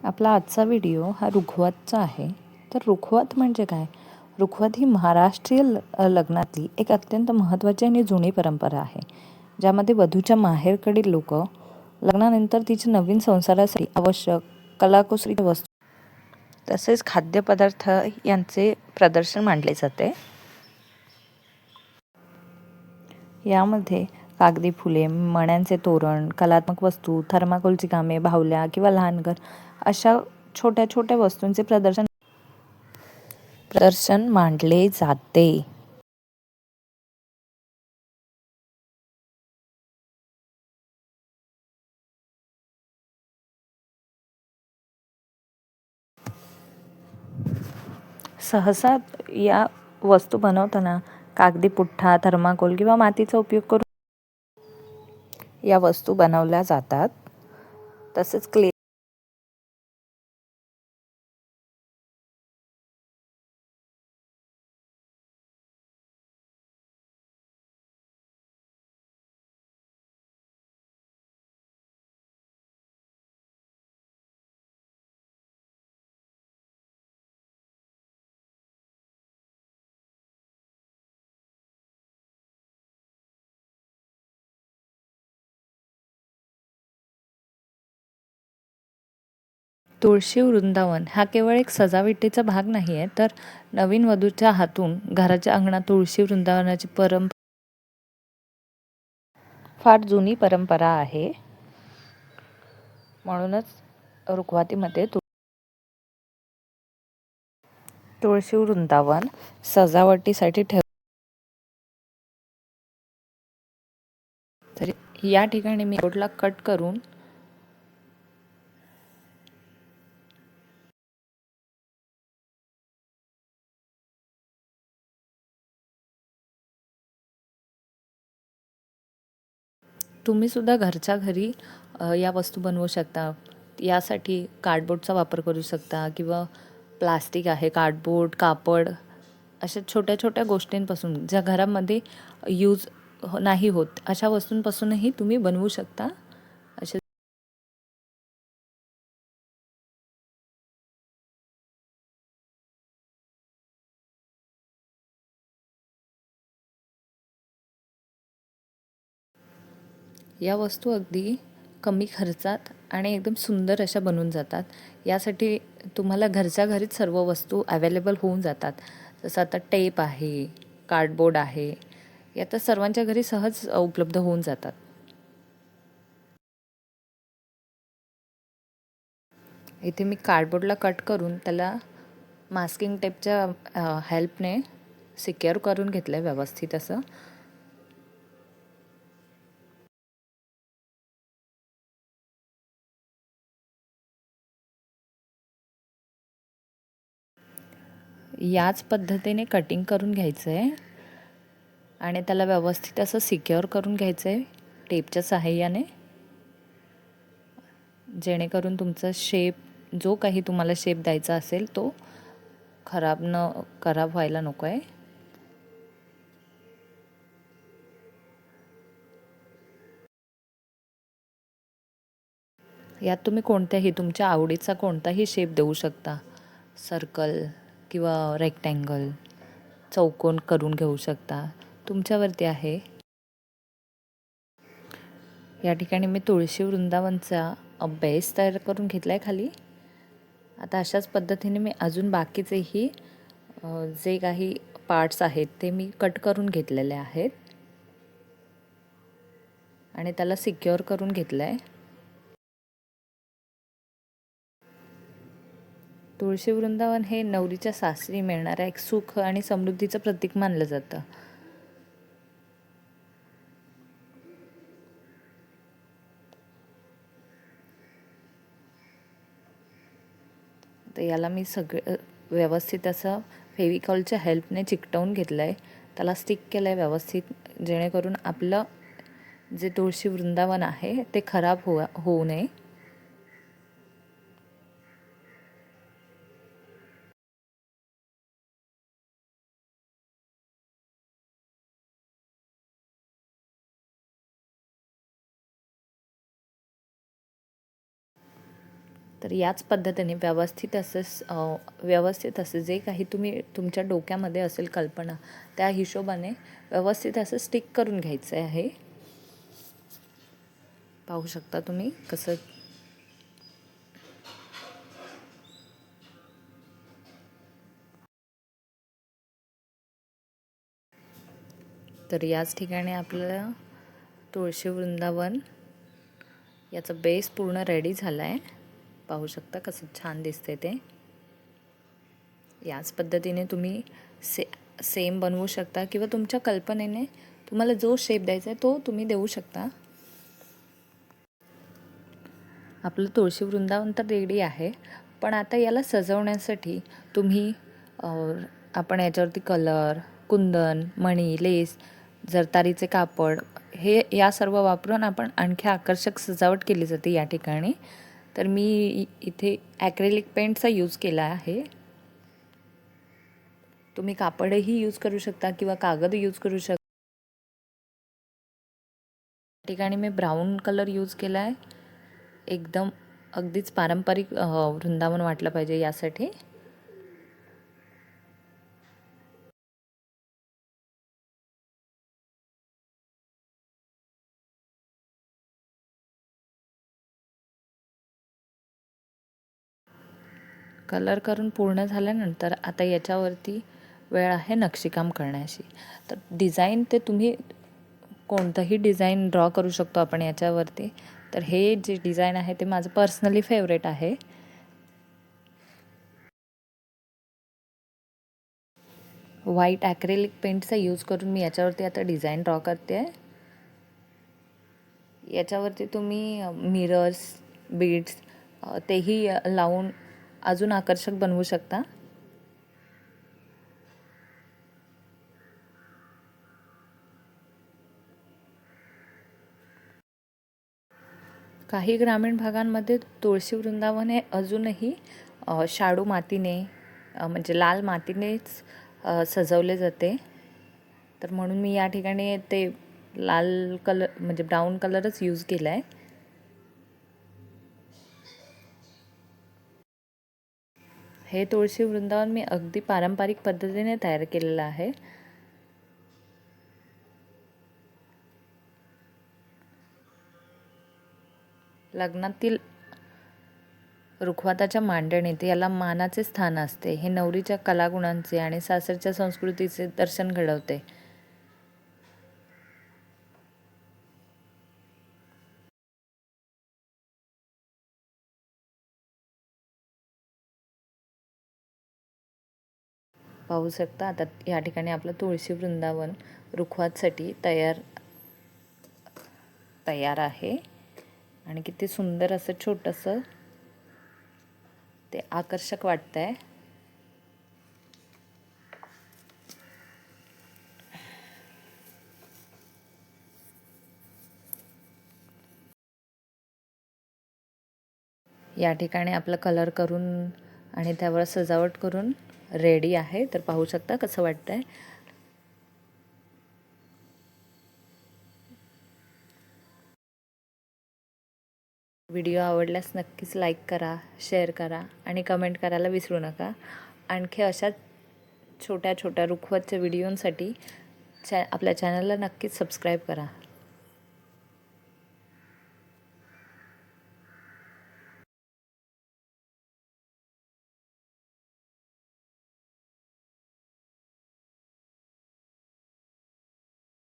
आपला आजचा व्हिडिओ हा रुखवतचा आहे. तर रुखवत म्हणजे काय? रुखवत ही महाराष्ट्रीय लग्नातली एक अत्यंत महत्त्वाची आणि जुनी परंपरा आहे, ज्यामध्ये वधूच्या माहेरकडील लोक लग्नानंतर तिच्या नवीन संसारासाठी आवश्यक कलाकुसरीच्या वस्तू तसेच खाद्यपदार्थ यांचे प्रदर्शन मांडले जाते. यामध्ये कागदी फुले, मण्यांचे तोरण, कलात्मक वस्तू, थर्माकोलची कामे, बाहुल्या किंवा लहान घर अशा छोट्या छोट्या वस्तूंचे प्रदर्शन मांडले जाते. सहसा या वस्तू बनवताना कागदी पुठ्ठा, थर्माकोल किंवा मातीचा उपयोग करून या वस्तू बनवल्या जातात. तसेच तुळशी वृंदावन हा केवळ एक सजावटीचा भाग नाही आहे, तर नवीन वधूच्या हातून घराच्या अंगणात तुळशी वृंदावनाची फार जुनी परंपरा आहे. म्हणूनच रुखवतीमध्ये तुळशी वृंदावन सजावटीसाठी तर या ठिकाणी मी बोर्डला कट करून तुम्ही सुद्धा घरच्या घरी या वस्तू बनवू शकता. यासाठी कार्डबोर्डचा वापर करू शकता किंवा प्लास्टिक आहे, कार्डबोर्ड, कापड अशा छोट्या छोट्या गोष्टींपासून ज्या घरामध्ये यूज नाही होत अशा वस्तूंपासूनही तुम्ही बनवू शकता. अशा या वस्तू अगदी कमी खर्चात आणि एकदम सुंदर अशा बनून जातात. यासाठी तुम्हाला घरच्या घरीच सर्व वस्तू अवेलेबल होऊन जातात. जसं आता टेप आहे, कार्डबोर्ड आहे, या तर सर्वांच्या घरी सहज उपलब्ध होऊन जातात. इथे मी कार्डबोर्डला कट करून त्याला मास्किंग टेपच्या हेल्पने सिक्युअर करून घेतलं आहे व्यवस्थित असं. याच पद्धतीने कटिंग करून घ्यायचं आहे आणि त्याला व्यवस्थित असं सिक्युअर करून घ्यायचं आहे टेपच्या सहाय्याने, जेणेकरून तुमचा शेप जो काही तुम्हाला शेप द्यायचा असेल तो खराब व्हायला नको आहे. यात तुम्ही तुमच्या आवडीचा कोणताही शेप देऊ शकता. सर्कल किंवा रेक्टँगल, चौकोन करून घेऊ शकता, तुमच्यावरती आहे. या ठिकाणी मी तुळशी वृंदावनचा बेस तयार करून घेतला आहे खाली. आता अशाच पद्धतीने मी अजून बाकीचेही जे काही पार्ट्स आहेत ते मी कट करून घेतलेले आहेत आणि त्याला सिक्युअर करून घेतलं आहे. तुळशी वृंदावन हे नवरीच्या सासरी मिळणाऱ्या एक सुख आणि समृद्धीचं प्रतीक मानलं जातं. तर याला मी व्यवस्थित असं फेविकॉलच्या हेल्पने चिकटवून घेतलं आहे. त्याला स्टिक केलं आहे व्यवस्थित, जेणेकरून आपलं जे तुळशी वृंदावन आहे ते खराब होऊ नये. तर याच पद्धतीने व्यवस्थित असे जे काही तुम्ही तुमच्या डोक्यामध्ये असेल कल्पना, त्या हिशोबाने व्यवस्थित असं स्टिक करून घ्यायचं आहे. पाहू शकता तुम्ही कसं. तर याच ठिकाणी आपल्याला तुळशी वृंदावन याचा बेस पूर्ण रेडी झाला आहे. पाहू शकता कसं छान दिसते ते. याच पद्धतीने तुम्ही सेम बनवू शकता किंवा तुमच्या कल्पनेने तुम्हाला जो शेप द्यायचा आहे तो तुम्ही देऊ शकता. आपलं तुळशी वृंदावन तर रेडी आहे, पण आता याला सजवण्यासाठी तुम्ही आपण याच्यावरती कलर, कुंदन, मणी, लेस, जरतारीचे कापड हे या सर्व वापरून आपण आणखी आकर्षक सजावट केली जाते या ठिकाणी. तर मी इथे ॲक्रेलिक पेंटचा यूज केला आहे. तुम्ही कापडही यूज करू शकता किंवा कागद यूज करू शकता. ठिकाणी मी ब्राऊन कलर यूज केला आहे. एकदम अगदीच पारंपरिक वृंदावन वाटलं पाहिजे यासाठी. कलर करून पूर्ण झाल्यानंतर आता याच्यावरती वेळ आहे नक्षीकाम करण्याची. तर डिझाईन ते तुम्ही कोणतंही डिझाईन ड्रॉ करू शकतो आपण याच्यावरती. तर हे जे डिझाईन आहे ते माझं पर्सनली फेवरेट आहे. व्हाईट ॲक्रेलिक पेंटचा यूज करून मी याच्यावरती आता डिझाईन ड्रॉ करते आहे. याच्यावरती तुम्ही मिरर्स, बीड्स तेही लावून अजून आकर्षक बनवू शकता. काही ग्रामीण भागांमध्ये तुळशी वृंदावन हे अजूनही शाडू मातीने म्हणजे लाल मातीनेच सजवले जाते. तर म्हणून मी या ठिकाणी ते लाल कलर म्हणजे ब्राऊन कलरच यूज केला आहे. हे तुळशी वृंदावन मी अगदी पारंपरिक पद्धतीने तयार केलेलं आहे. लग्नातील रुखवताच्या मांडणीत याला मानाचे स्थान असते. हे नवरीच्या कलागुणांचे आणि सासरच्या संस्कृतीचे दर्शन घडवते. पाहू शकता आता या ठिकाणी आपलं तुळशी वृंदावन रुखवतासाठी तयार आहे. आणि किती सुंदर असं छोटंसं ते आकर्षक वाटतंय. या ठिकाणी आपलं कलर करून आणि त्यावर सजावट करून रेडी आहे. तर पाहू शकता कसं वाटतंय. व्हिडिओ आवडल्यास नक्कीच लाईक करा, शेअर करा आणि कमेंट करायला विसरू नका. आणखी अशा छोट्या छोट्या रुखवतच्या व्हिडिओंसाठी आपल्या चॅनलला नक्कीच सबस्क्राईब करा.